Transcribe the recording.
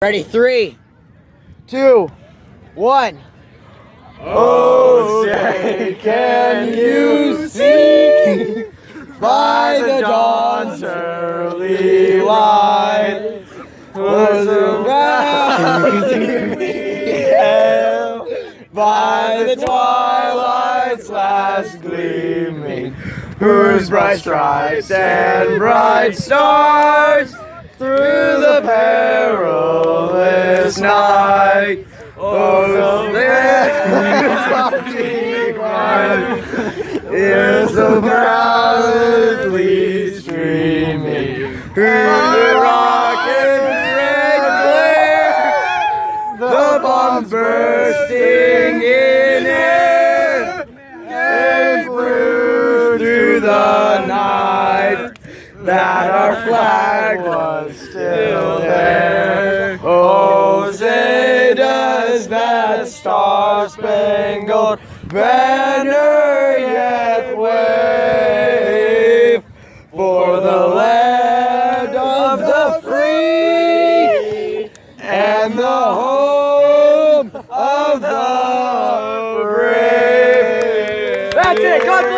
Ready, 3, 2, 1. Oh, say, can you see by the dawn's early light was about to be held by the twilight's last gleaming, whose bright stripes and bright stars through the perilous night. Oh, is so proudly streaming through the rocket's red glare, the bombs bursting in air, and flew through the night, that our flag was still there. Oh, say does that star-spangled banner yet wave for the land of the free and the home of the brave. That's it. God bless.